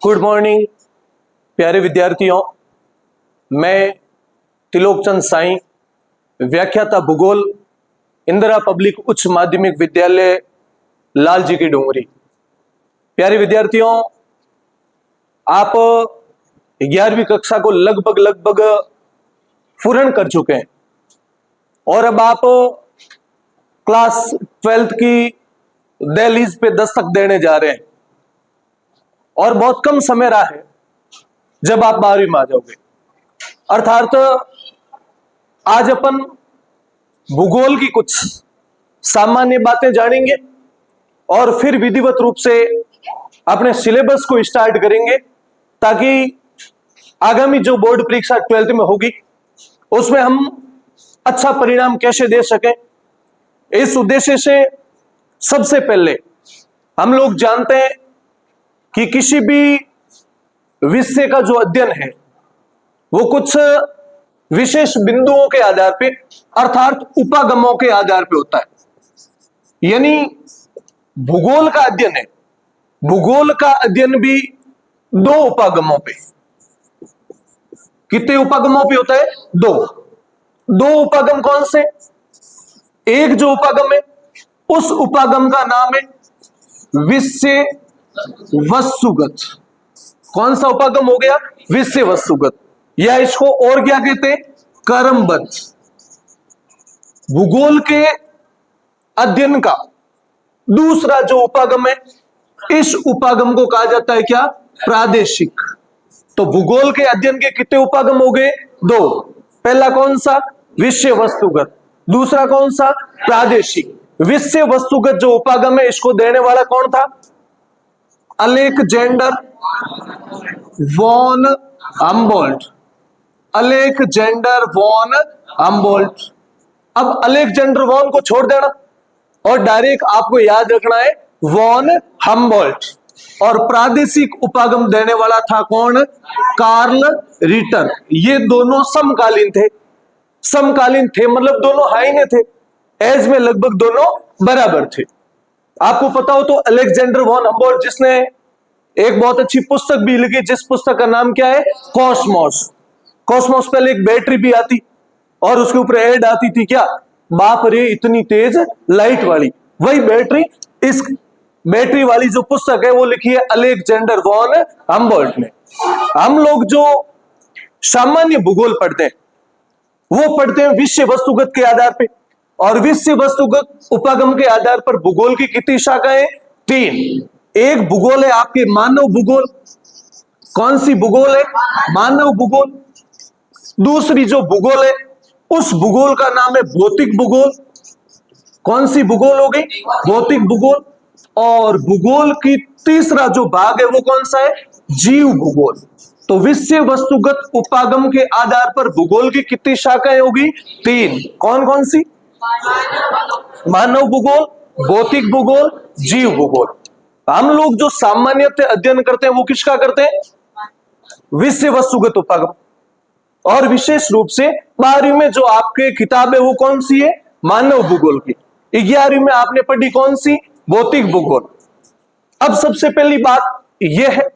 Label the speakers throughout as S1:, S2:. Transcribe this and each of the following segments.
S1: Good morning प्यारे विद्यार्थियों, मैं त्रिलोक चंद साई, व्याख्याता भूगोल, इंदिरा पब्लिक उच्च माध्यमिक विद्यालय लालजी की डोंगरी। प्यारे विद्यार्थियों, आप 11वीं कक्षा को लगभग पूर्ण कर चुके हैं और अब आप क्लास 12th की दहलीज पे दस्तक देने जा रहे हैं और बहुत कम समय रहा है जब आप 12वीं में आ जाओगे। अर्थात आज अपन भूगोल की कुछ सामान्य बातें जानेंगे और फिर विधिवत रूप से अपने सिलेबस को स्टार्ट करेंगे ताकि आगामी जो बोर्ड परीक्षा 12th में होगी उसमें हम अच्छा परिणाम कैसे दे सकें। इस उद्देश्य से सबसे पहले हम लोग जानते हैं कि किसी भी विषय का जो अध्ययन है वो कुछ विशेष बिंदुओं के आधार पे अर्थात उपागमों के आधार पे होता है। यानी भूगोल का अध्ययन है, भूगोल का अध्ययन भी दो उपागमों पे, कितने उपागमों पे होता है? दो उपागम कौन से? एक जो उपागम है उस उपागम का नाम है विषय वस्तुगत। कौन सा उपागम हो गया? विषय वस्तुगत, या इसको और क्या कहते हैं? क्रमबद्ध। भूगोल के अध्ययन का दूसरा जो उपागम है इस उपागम को कहा जाता है क्या? प्रादेशिक। तो भूगोल के अध्ययन के कितने उपागम हो गए? दो। पहला कौन सा? विषय वस्तुगत। दूसरा कौन सा? प्रादेशिक। विषय वस्तुगत जो उपागम है इसको देने वाला कौन था? Alexander von Humboldt. Alexander von Humboldt. अब अलेक्जेंडर वॉन को छोड़ देना और डायरेक्ट आपको याद रखना है वॉन हम्बोल्ट। और प्रादेशिक उपागम देने वाला था कौन? Carl Ritter. ये दोनों समकालीन थे। समकालीन थे मतलब दोनों हाई में थे, एज में लगभग दोनों बराबर थे। आपको पता हो तो अलेक्जेंडर वॉन हम्बोल्ट जिसने एक बहुत अच्छी पुस्तक भी लिखी, जिस पुस्तक का नाम क्या है? कॉस्मोस। कॉस्मोस पहले एक बैटरी भी आती और उसके ऊपर ऐड आती थी क्या? बाप रे इतनी तेज लाइट वाली। वही बैटरी, इस बैटरी वाली जो पुस्तक है वो लिखी है अलेक्जेंडर वॉन हम्बोल्ट ने। हम लोग जो सामान्य भूगोल पढ़ते हैं वो पढ़ते हैं विषय वस्तुगत के आधार पे, और विषय वस्तुगत उपागम के आधार पर भूगोल की कितनी शाखाएं? 3। एक भूगोल है आपके मानव भूगोल। कौन सी भूगोल है? मानव भूगोल। दूसरी जो भूगोल है उस भूगोल का नाम है भौतिक भूगोल। कौन सी भूगोल हो गई? भौतिक भूगोल। और भूगोल की तीसरा जो भाग है वो कौन सा है? जीव भूगोल। तो विषय वस्तुगत उपागम के आधार पर भूगोल की कितनी शाखाएं होगी? 3। कौन कौन सी? मानव भूगोल, भौतिक भूगोल, जीव भूगोल। हम लोग जो सामान्यतः अध्ययन करते हैं वो किसका करते हैं? विषय वस्तुगत उपागम। और विशेष रूप से 12वीं में जो आपके किताब है वो कौन सी है? मानव भूगोल की। 11वीं में आपने पढ़ी कौन सी? भौतिक भूगोल। अब सबसे पहली बात यह है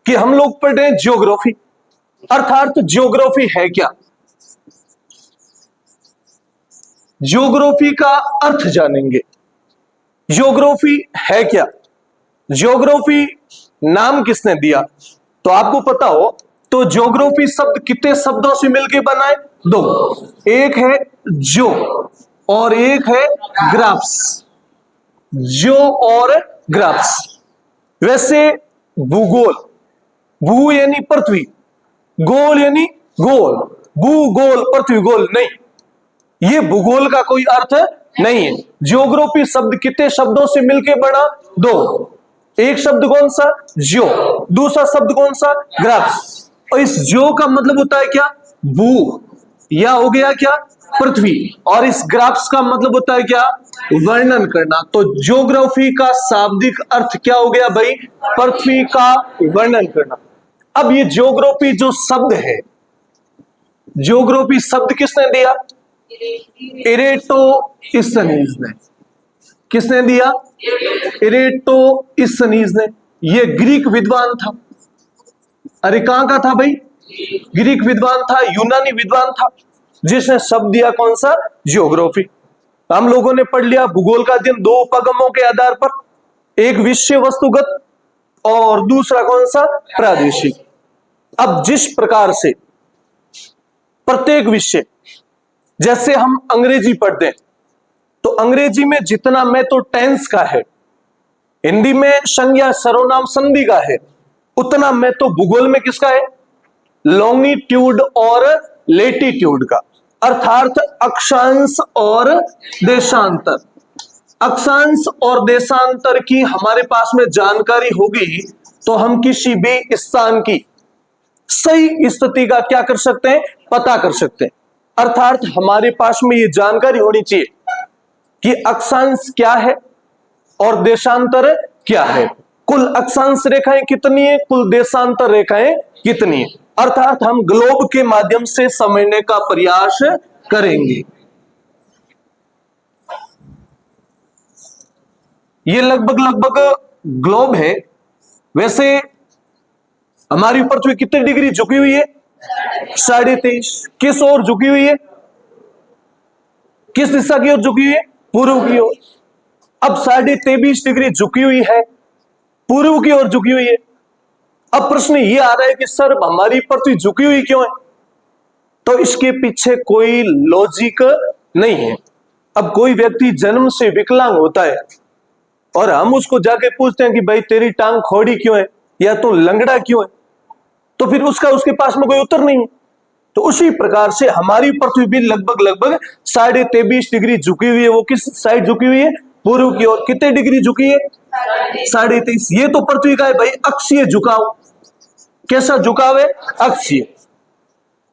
S1: कि हम लोग पढ़ रहे हैं ज्योग्राफी। अर्थात ज्योग्राफी है क्या? ज्योग्राफी का अर्थ जानेंगे। ज्योग्राफी है क्या? ज्योग्राफी नाम किसने दिया? तो आपको पता हो तो ज्योग्राफी शब्द कितने शब्दों से मिलकर बना है? 2। एक है ज्यो और एक है ग्राफ्स। ज्यो और ग्राफ्स। वैसे भूगोल, भू यानी पृथ्वी, गोल यानी गोल, भूगोल पृथ्वी गोल नहीं, ये भूगोल का कोई अर्थ नहीं है। ज्योग्राफी शब्द कितने शब्दों से मिलकर बना? 2। एक शब्द कौन सा? ज्यो। दूसरा शब्द कौन सा? ग्राफ्स। और इस ज्यो का मतलब होता है क्या? भू, या हो गया क्या? पृथ्वी। और इस ग्राफ्स का मतलब होता है क्या? वर्णन करना। तो ज्योग्राफी का शाब्दिक अर्थ क्या हो गया भाई? पृथ्वी का वर्णन करना। अब ये ज्योग्राफी जो शब्द है, ज्योग्राफी शब्द किसने दिया? इरेटोस्थनीज ने। किसने दिया? इरेटोस्थनीज ने। यह ग्रीक विद्वान था अरे कहां का था भाई? ग्रीक विद्वान था, यूनानी विद्वान था, जिसने शब्द दिया कौन सा? ज्योग्राफी। हम लोगों ने पढ़ लिया भूगोल का अध्ययन दो उपगमों के आधार पर, एक विषय वस्तुगत और दूसरा कौन सा? प्रादेशिक। अब जिस प्रकार से प्रत्येक विषय, जैसे हम अंग्रेजी पढ़ते हैं तो अंग्रेजी में जितना में तो टेंस का है, हिंदी में संज्ञा सर्वनाम संधि का है, उतना में तो भूगोल में किसका है? लॉन्गिट्यूड और लेटीट्यूड का, अर्थात अक्षांश और देशांतर। अक्षांश और देशांतर की हमारे पास में जानकारी होगी तो हम किसी भी स्थान की सही स्थिति का क्या कर सकते हैं? पता कर सकते हैं। अर्थात हमारे पास में ये जानकारी होनी चाहिए कि अक्षांश क्या है और देशांतर क्या है, कुल अक्षांश रेखाएं कितनी है, कुल देशांतर रेखाएं कितनी है, अर्थात हम ग्लोब के माध्यम से समझने का प्रयास करेंगे। ये लगभग ग्लोब है। वैसे हमारी पृथ्वी कितने डिग्री झुकी हुई है? 23.5। किस ओर झुकी हुई है? किस दिशा की ओर झुकी हुई है? पूर्व की ओर। अब 23.5 डिग्री झुकी हुई है, पूर्व की ओर झुकी हुई है। अब प्रश्न ये आ रहा है कि सर हमारी पृथ्वी झुकी हुई क्यों है? तो इसके पीछे कोई लॉजिक नहीं है। अब कोई व्यक्ति जन्म से विकलांग होता है और हम उसको जाके पूछते हैं कि भाई तेरी टांग खोड़ी क्यों है या तू लंगड़ा क्यों है, तो फिर उसके पास में कोई उत्तर नहीं है। तो उसी प्रकार से हमारी पृथ्वी भी लगभग 23.5 डिग्री झुकी हुई है। वो किस साइड झुकी हुई है? पूर्व की ओर। कितने डिग्री झुकी है? 23.5। ये तो पृथ्वी का है भाई अक्षीय झुकाव। कैसा झुकाव है? अक्षीय।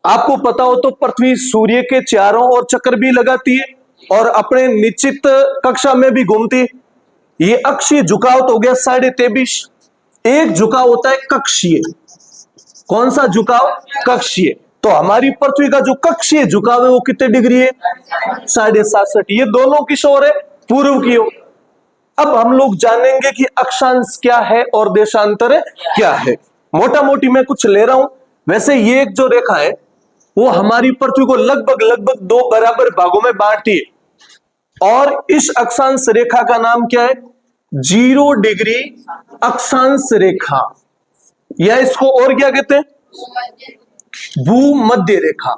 S1: आपको पता हो तो पृथ्वी सूर्य के चारों ओर चक्कर भी लगाती है और अपने निश्चित कक्षा में भी घूमती है। ये अक्षीय झुकाव तो हो गया 23.5। एक झुकाव होता है कक्षीय। कौन सा झुकाव? कक्षीय। तो हमारी पृथ्वी का जो कक्षीय झुकाव है वो कितने डिग्री है? 67.5। ये दोनों किस ओर है? पूर्व की ओर। अब हम लोग जानेंगे कि अक्षांश क्या है और देशांतर क्या है। मोटा मोटी मैं कुछ ले रहा हूं। वैसे ये एक जो रेखा है वो हमारी पृथ्वी को लगभग 2 बराबर भागों में बांटती है और इस अक्षांश रेखा का नाम क्या है? 0 डिग्री अक्षांश रेखा, या इसको और क्या कहते हैं? भूमध्य रेखा।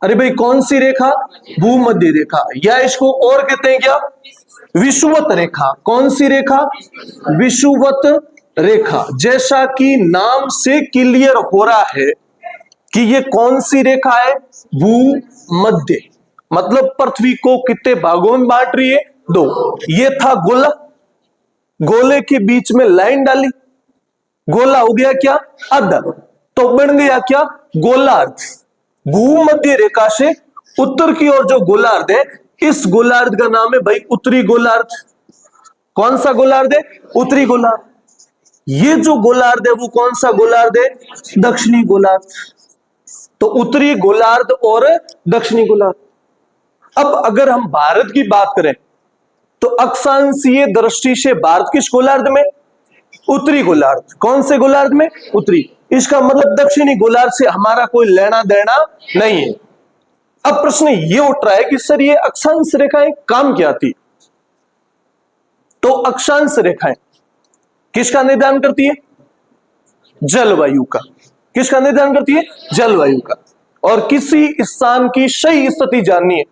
S1: अरे भाई कौन सी रेखा? भूमध्य रेखा। या इसको और कहते हैं क्या? विषुवत रेखा। कौन सी रेखा? विषुवत रेखा। जैसा कि नाम से क्लियर हो रहा है कि ये कौन सी रेखा है? भूमध्य। मतलब पृथ्वी को कितने भागों में बांट रही है? 2। ये था गोला, गोले के बीच में लाइन डाली, गोला हो गया क्या? अर्ध। तो बन गया क्या? गोलार्ध। भूमध्य रेखा से उत्तर की ओर जो गोलार्ध है, इस गोलार्ध का नाम है भाई उत्तरी गोलार्ध। कौन सा गोलार्ध है? उत्तरी गोलार्ध। ये जो गोलार्ध है वो कौन सा गोलार्ध है? दक्षिणी गोलार्ध। तो उत्तरी गोलार्ध और दक्षिणी गोलार्ध। अब अगर हम भारत की बात करें तो अक्षांशीय दृष्टि से भारत किस गोलार्ध में? उत्तरी गोलार्ध। कौन से गोलार्ध में? उत्तरी। इसका मतलब दक्षिणी गोलार्ध से हमारा कोई लेना देना नहीं है। अब प्रश्न ये उठ रहा है कि सर ये अक्षांश रेखाएं काम क्या आती? तो अक्षांश रेखाएं किसका निर्धारण करती है? जलवायु का। किसका निर्धारण करती है? जलवायु का। और किसी स्थान की सही स्थिति जाननी है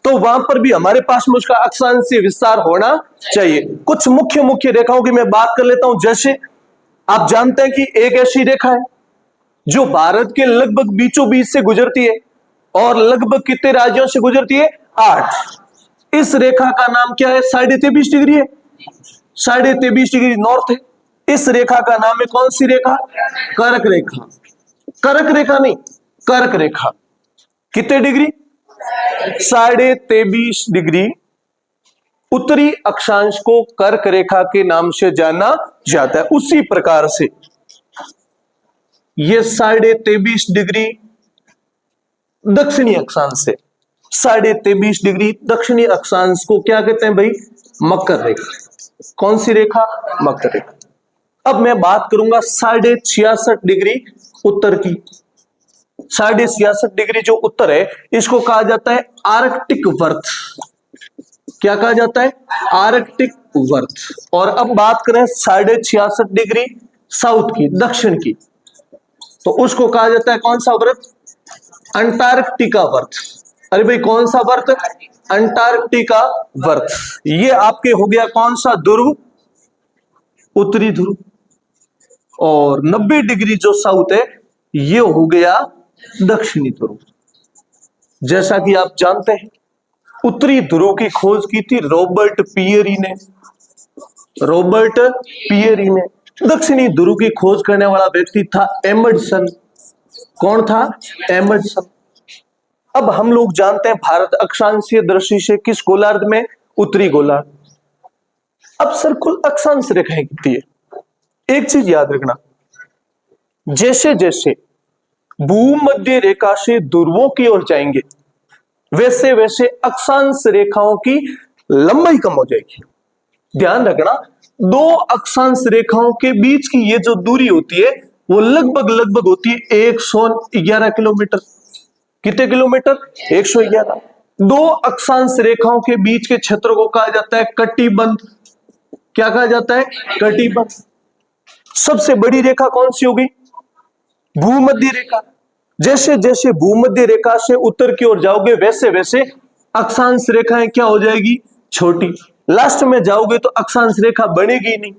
S1: तो वहां पर भी हमारे पास में उसका अक्षांशीय विस्तार होना चाहिए। कुछ मुख्य रेखाओं की मैं बात कर लेता हूं। जैसे आप जानते हैं कि एक ऐसी रेखा है जो भारत के लगभग बीचों बीच से गुजरती है और लगभग कितने राज्यों से गुजरती है? 8। इस रेखा का नाम क्या है? 23.5 डिग्री है। 23.5 डिग्री नॉर्थ है। इस रेखा का नाम है कौन सी रेखा? कर्क रेखा। कर्क रेखा नहीं, कर्क रेखा। कितने डिग्री? 23.5 डिग्री। उत्तरी अक्षांश को कर्क रेखा के नाम से जाना जाता है। उसी प्रकार से यह 23.5 डिग्री दक्षिणी अक्षांश है। 23.5 डिग्री दक्षिणी अक्षांश को क्या कहते हैं भाई? मकर रेखा। कौन सी रेखा? मकर रेखा। अब मैं बात करूंगा 66.5 डिग्री उत्तर की। 66.5 डिग्री जो उत्तर है इसको कहा जाता है आर्कटिक वर्त। क्या कहा जाता है? आर्कटिक वर्त। और अब बात करें 66.5 डिग्री साउथ की, दक्षिण की, तो उसको कहा जाता है कौन सा व्रत? अंटार्कटिका व्रत। अरे भाई कौन सा व्रत? अंटार्कटिका व्रत। ये आपके हो गया कौन सा ध्रुव? उत्तरी ध्रुव। और 90 डिग्री जो साउथ है ये हो गया दक्षिणी ध्रुव। जैसा कि आप जानते हैं उत्तरी ध्रुव की खोज की थी रॉबर्ट पियरी ने। रॉबर्ट पियरी ने। दक्षिणी ध्रुव की खोज करने वाला व्यक्ति था एमंडसन। कौन था? एमंडसन। अब हम लोग जानते हैं भारत अक्षांशीय दृष्टि से किस गोलार्ध में? उत्तरी गोलार्ध। अब सर कुल अक्षांश रेखाएं कितनी है? एक चीज याद रखना, जैसे जैसे भूमध्य रेखा से ध्रुवों की ओर जाएंगे वैसे वैसे अक्षांश रेखाओं की लंबाई कम हो जाएगी। ध्यान रखना, दो अक्षांश रेखाओं के बीच की ये जो दूरी होती है वो लगभग होती है 111 किलोमीटर। कितने किलोमीटर? 111। दो अक्षांश रेखाओं के बीच के क्षेत्र को कहा जाता है कटिबंध। क्या कहा जाता है? कटिबंध। सबसे बड़ी रेखा कौन सी होगी? भूमध्य रेखा। जैसे जैसे भूमध्य रेखा से उत्तर की ओर जाओगे वैसे वैसे अक्षांश रेखाएं क्या हो जाएगी? छोटी। लास्ट में जाओगे तो अक्षांश रेखा बनेगी नहीं,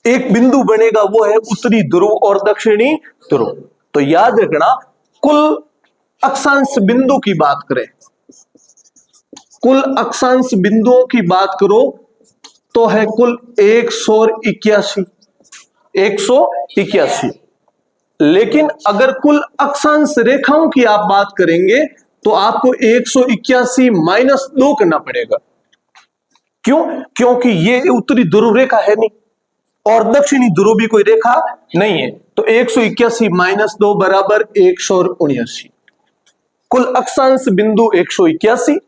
S1: एक बिंदु बनेगा, वो है उत्तरी ध्रुव और दक्षिणी ध्रुव। तो याद रखना, कुल अक्षांश बिंदु की बात करें, कुल अक्षांश बिंदुओं की बात करो तो है कुल 181। 181। लेकिन अगर कुल अक्षांश रेखाओं की आप बात करेंगे तो आपको 181 माइनस 2 करना पड़ेगा। क्यों? क्योंकि ये उत्तरी ध्रुव रेखा है नहीं और दक्षिणी ध्रुव भी कोई रेखा नहीं है। तो 181 माइनस 2 बराबर 179। कुल अक्षांश बिंदु 181,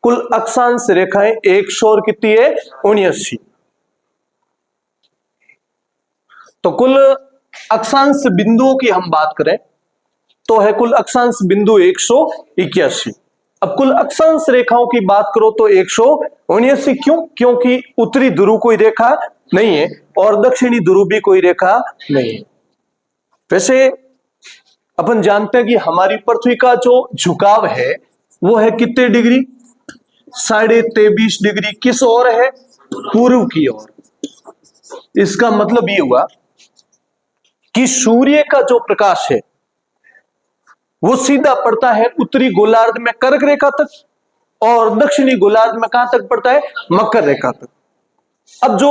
S1: कुल अक्षांश रेखाएं 100 और कितनी है? 79। तो कुल अक्षांश बिंदुओं की हम बात करें तो है कुल अक्षांश बिंदु 181। अब कुल अक्षांश रेखाओं की बात करो तो 179। क्यों? क्योंकि उत्तरी ध्रुव कोई रेखा नहीं है और दक्षिणी ध्रुव भी कोई रेखा नहीं है। वैसे अपन जानते हैं कि हमारी पृथ्वी का जो झुकाव है वो है कितने डिग्री? 23.5 डिग्री। किस ओर है? पूर्व की ओर। इसका मतलब ये हुआ कि सूर्य का जो प्रकाश है वो सीधा पड़ता है उत्तरी गोलार्ध में कर्क रेखा तक और दक्षिणी गोलार्ध में कहां तक पड़ता है? मकर रेखा तक। अब जो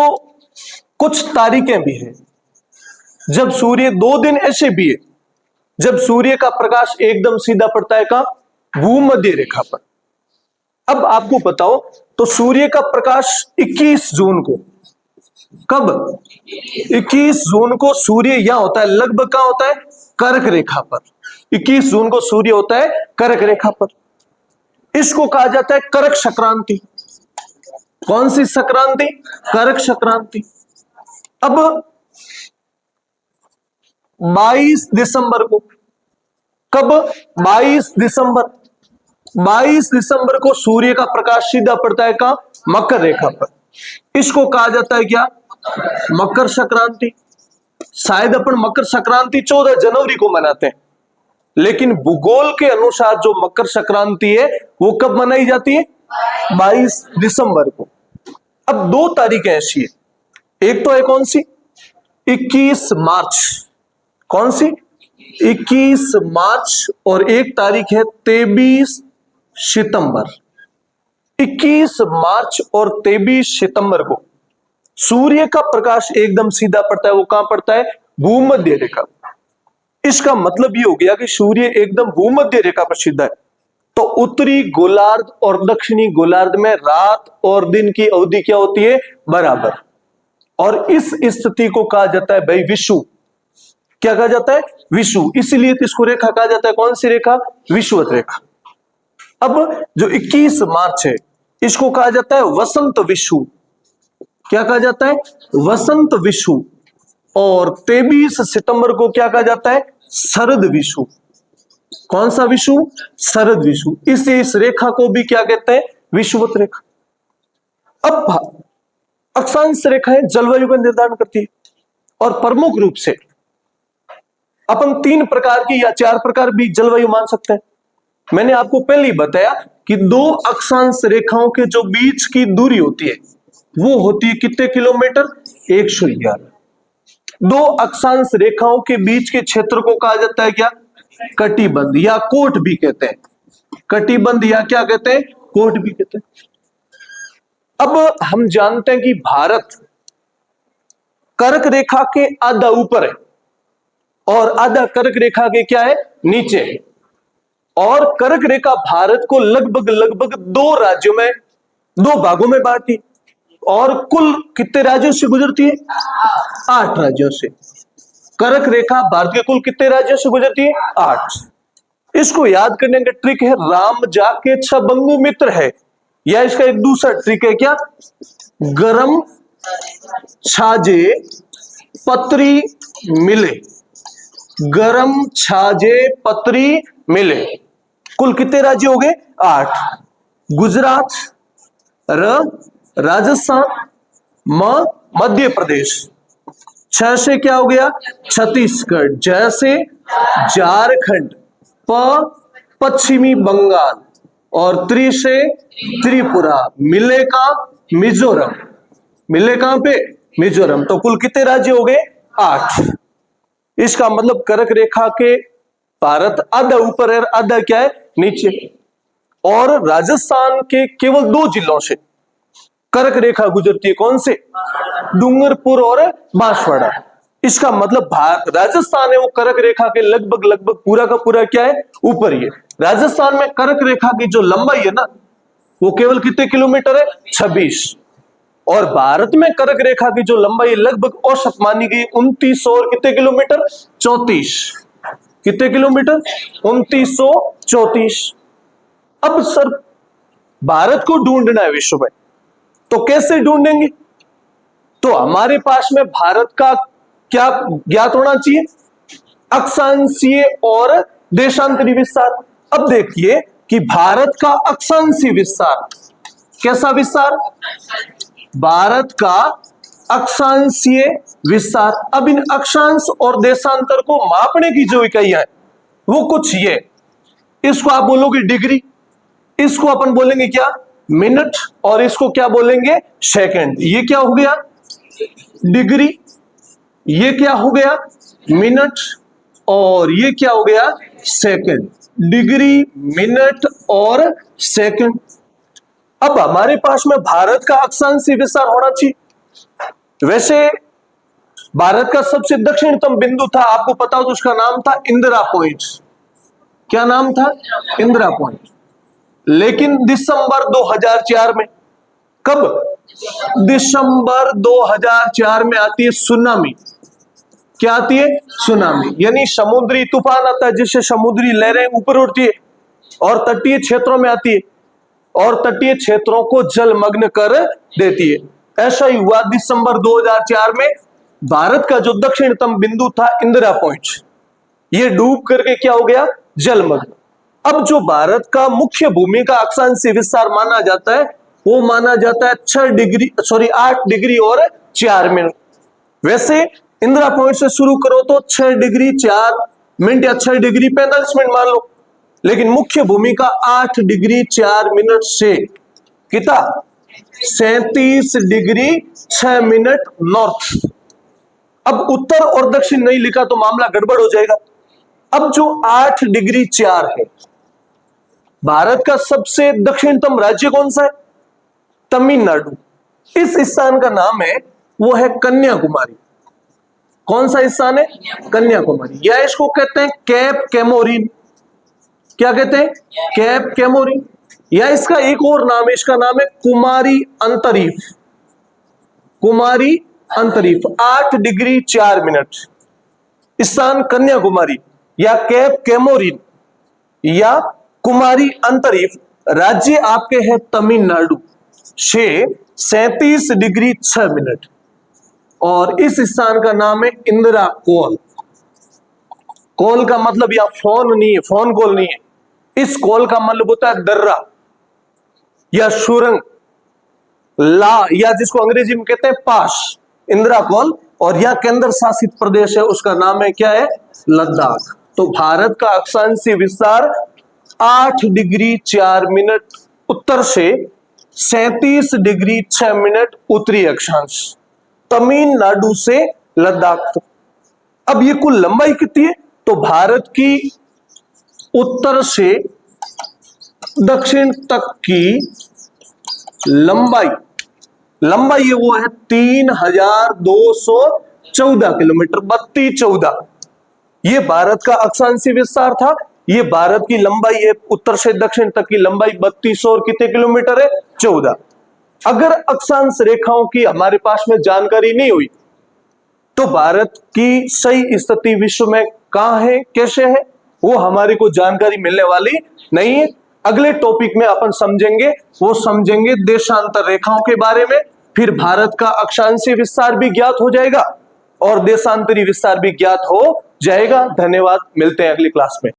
S1: कुछ तारीखें भी हैं जब सूर्य, 2 दिन ऐसे भी है जब सूर्य का प्रकाश एकदम सीधा पड़ता है कहां? भूमध्य रेखा पर। अब आपको बताओ, तो सूर्य का प्रकाश 21 जून को, कब? 21 जून को सूर्य यहां होता है, लगभग कहां होता है? कर्क रेखा पर। 21 जून को सूर्य होता है कर्क रेखा पर। इसको कहा जाता है कर्क संक्रांति। कौन सी संक्रांति? कर्क संक्रांति। अब 22 दिसंबर को, कब? 22 दिसंबर। 22 दिसंबर को सूर्य का प्रकाश सीधा पड़ता है कहां? मकर रेखा पर। इसको कहा जाता है क्या? मकर संक्रांति। शायद अपन मकर संक्रांति 14 जनवरी को मनाते हैं, लेकिन भूगोल के अनुसार जो मकर संक्रांति है वो कब मनाई जाती है? 22 दिसंबर को। अब 2 तारीखें ऐसी है, एक तो है कौन सी? 21 मार्च। कौन सी? 21 मार्च। और एक तारीख है 23 सितंबर। 21 मार्च और 23 सितंबर को सूर्य का प्रकाश एकदम सीधा पड़ता है। वो कहां पड़ता है? भूमध्य रेखा। इसका मतलब ये हो गया कि सूर्य एकदम भूमध्य रेखा पर सीधा है। तो उत्तरी गोलार्ध और दक्षिणी गोलार्ध में रात और दिन की अवधि क्या होती है? बराबर। और इस स्थिति को कहा जाता है भाई विषुव। क्या कहा जाता है? विषुव। इसलिए इसको रेखा कहा जाता है, कौन सी रेखा? विषुवत रेखा। अब जो 21 मार्च है इसको कहा जाता है वसंत विषुव। क्या कहा जाता है? वसंत विषुव। और 23 सितंबर को क्या कहा जाता है? शरद विषु। कौन सा विषु? शरद विषु। इस रेखा को भी क्या कहते हैं? विषुवत रेखा। अब अक्षांश रेखाएं जलवायु का निर्धारण करती है और प्रमुख रूप से अपन 3 प्रकार की या 4 प्रकार भी जलवायु मान सकते हैं। मैंने आपको पहले ही बताया कि 2 अक्षांश रेखाओं के जो बीच की दूरी होती है वो होती है कितने किलोमीटर? 111। 2 अक्षांश रेखाओं के बीच के क्षेत्र को कहा जाता है क्या? कटिबंध या कोट भी कहते हैं। कटिबंध या क्या कहते हैं? कोट भी कहते हैं। अब हम जानते हैं कि भारत कर्क रेखा के आधा ऊपर है और आधा कर्क रेखा के क्या है? नीचे है। और कर्क रेखा भारत को लगभग 2 राज्यों में, 2 भागों में बांटती और कुल कितने राज्यों से गुजरती है? 8 राज्यों से। कर्क रेखा भारत के कुल कितने राज्यों से गुजरती है? 8। इसको याद करने का ट्रिक है राम जाके छबंगु मित्र है, या इसका एक दूसरा ट्रिक है क्या? गरम छाजे पत्री मिले। गरम छाजे पत्री मिले। कुल कितने राज्य हो गए? 8। गुजरात, राजस्थान, मध्य प्रदेश। 6 से क्या हो गया? छत्तीसगढ़, जैसे झारखंड, पश्चिमी बंगाल और 3 से त्रिपुरा, मिले का मिजोरम। मिले कहां पे? मिजोरम। तो कुल कितने राज्य हो गए? 8। इसका मतलब कर्क रेखा के भारत आधा ऊपर है, आधा क्या है? नीचे। और राजस्थान के केवल 2 जिलों से कर्क रेखा गुजरती है। कौन से? डूंगरपुर और बांसवाड़ा। इसका मतलब राजस्थान है वो कर्क रेखा के लगभग पूरा का पूरा क्या है? ऊपर ही है। राजस्थान में कर्क रेखा की जो लंबाई है ना वो केवल कितने किलोमीटर है? 26। और भारत में कर्क रेखा की जो लंबाई लगभग औसत मानी गई 29 और कितने किलोमीटर? 34। कितने किलोमीटर? 2934। अब सर भारत को ढूंढना है विश्व में, तो कैसे ढूंढेंगे? तो हमारे पास में भारत का क्या ज्ञात होना चाहिए? अक्षांशीय और देशांतरी विस्तार। अब देखिए कि भारत का अक्षांशीय विस्तार, कैसा विस्तार? भारत का अक्षांशीय विस्तार। अब इन अक्षांश और देशांतर को मापने की जो इकाइयां है वो कुछ ये, इसको आप बोलोगे डिग्री, इसको अपन बोलेंगे क्या? मिनट, और इसको क्या बोलेंगे? सेकंड। ये क्या हो गया? डिग्री। ये क्या हो गया? मिनट। और ये क्या हो गया? सेकंड। डिग्री, मिनट और सेकंड। अब हमारे पास में भारत का अक्षांशीय विस्तार होना चाहिए। वैसे भारत का सबसे दक्षिणतम बिंदु था, आपको पता हो तो उसका नाम था इंदिरा पॉइंट। क्या नाम था? इंदिरा पॉइंट। लेकिन दिसंबर 2004 में, कब? दिसंबर 2004 में आती है सुनामी। क्या आती है? सुनामी। यानी समुद्री तूफान आता है जिससे समुद्री लहरें ऊपर उठती है और तटीय क्षेत्रों में आती है और तटीय क्षेत्रों को जलमग्न कर देती है। ऐसा ही हुआ दिसंबर 2004 में। भारत का जो दक्षिणतम बिंदु था इंदिरा पॉइंट, ये डूब करके क्या हो गया? जलमग्न। अब जो भारत का मुख्य भूमि का अक्षांशीय विस्तार माना जाता है वो माना जाता है 8 डिग्री और 4 मिनट। वैसे इंदिरा पॉइंट से शुरू करो तो 6 डिग्री 4 मिनट या 6 डिग्री 45 मिनट मान लो, लेकिन मुख्य भूमि का 8 डिग्री 4 मिनट से कितना? 37 डिग्री 6 मिनट नॉर्थ। अब उत्तर और दक्षिण नहीं लिखा तो मामला गड़बड़ हो जाएगा। अब जो 8 डिग्री 4 है, भारत का सबसे दक्षिणतम राज्य कौन सा है? तमिलनाडु। इस स्थान का नाम है वो है कन्याकुमारी। कौन सा स्थान है? कन्याकुमारी। या इसको कहते हैं कैप कैमोरिन। क्या कहते हैं? Cap Comorin. या इसका एक और नाम है, इसका नाम है कुमारी अंतरीफ। कुमारी अंतरीफ। 8 डिग्री 4 मिनट। स्थान कन्याकुमारी या कैप कैमोरिन या कुमारी अंतरीफ। राज्य आपके हैं तमिलनाडु से 37 डिग्री 6 मिनट। और इस स्थान का नाम है इंदिरा कॉल। कॉल का मतलब या फोन नहीं है, फोन कॉल नहीं है, इस कॉल का मतलब होता है दर्रा या सुरंग, ला या जिसको अंग्रेजी में कहते हैं पास, इंदिरा कॉल। और यह केंद्र शासित प्रदेश है, उसका नाम है क्या है, लद्दाख। तो भारत का अक्षांशीय विस्तार 8 डिग्री 4 मिनट उत्तर से 37 डिग्री 6 मिनट उत्तरी अक्षांश, तमिलनाडु से लद्दाख तक। अब ये कुल लंबाई कितनी है, तो भारत की उत्तर से दक्षिण तक की लंबाई ये वो है 3214 किलोमीटर, 3214। ये भारत का अक्षांशीय विस्तार था, ये भारत की लंबाई है, उत्तर से दक्षिण तक की लंबाई 32 और कितने किलोमीटर है, 14। अगर अक्षांश रेखाओं की हमारे पास में जानकारी नहीं हुई तो भारत की सही स्थिति विश्व में कहां है, कैसे है, वो हमारे को जानकारी मिलने वाली नहीं है। अगले टॉपिक में अपन समझेंगे, वो समझेंगे देशांतर रेखाओं के बारे में, फिर भारत का अक्षांशीय विस्तार भी ज्ञात हो जाएगा और देशांतरी विस्तार भी ज्ञात हो जाएगा। धन्यवाद, मिलते हैं अगली क्लास में।